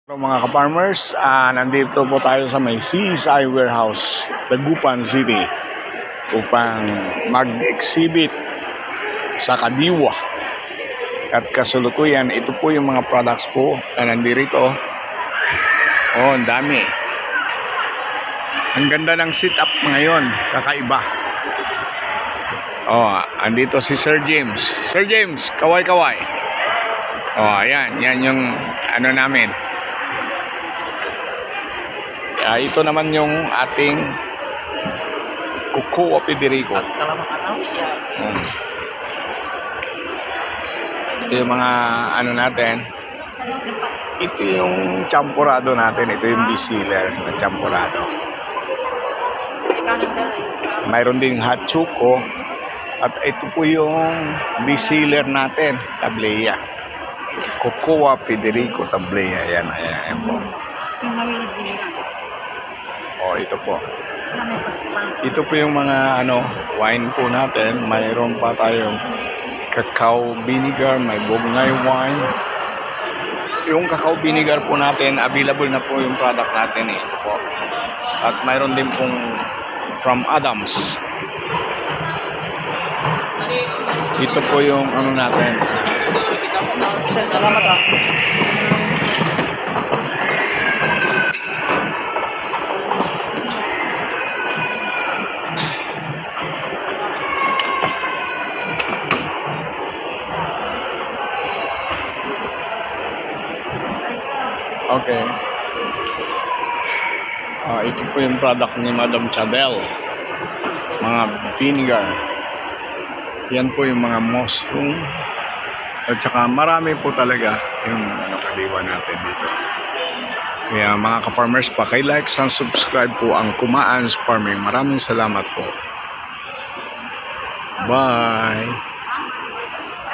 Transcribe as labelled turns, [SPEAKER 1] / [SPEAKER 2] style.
[SPEAKER 1] Hello mga ka-farmers, nandito po tayo sa may CSI Warehouse, Dagupan City upang mag-exhibit sa Kadiwa at kasalukuyan. Ito po yung mga products po na nandito. Oh, ang dami. Ang ganda ng setup ngayon, kakaiba. Oh, andito si Sir James. Sir James, kaway-kaway. Oh, ayan, yan yung ano namin. Ito naman yung ating Cocoa Federico. Ito yung mga ano natin. Ito yung champurado natin. Ito yung bestseller na champurado. Mayroon ding hot choco. At ito po yung bestseller natin, Tablea. Cocoa Federico Tablea. Ayan, ayan po. Oh, ito po. Ito po yung mga wine po natin. Mayroon pa tayong cacao vinegar, may Bognay wine. Yung cacao vinegar po natin, available na po yung product natin eh. Ito po. At mayroon din pong from Adams. Ito po yung natin.
[SPEAKER 2] Salamat ah.
[SPEAKER 1] Okay. Ito po yung product ni Madam Chabel. Mga vinegar. Yan po yung mga mushroom. At saka marami po talaga yung kadiwa natin dito. Kaya mga ka-farmers, paki-like and subscribe po ang Kumaan's Farming. Maraming salamat po. Bye!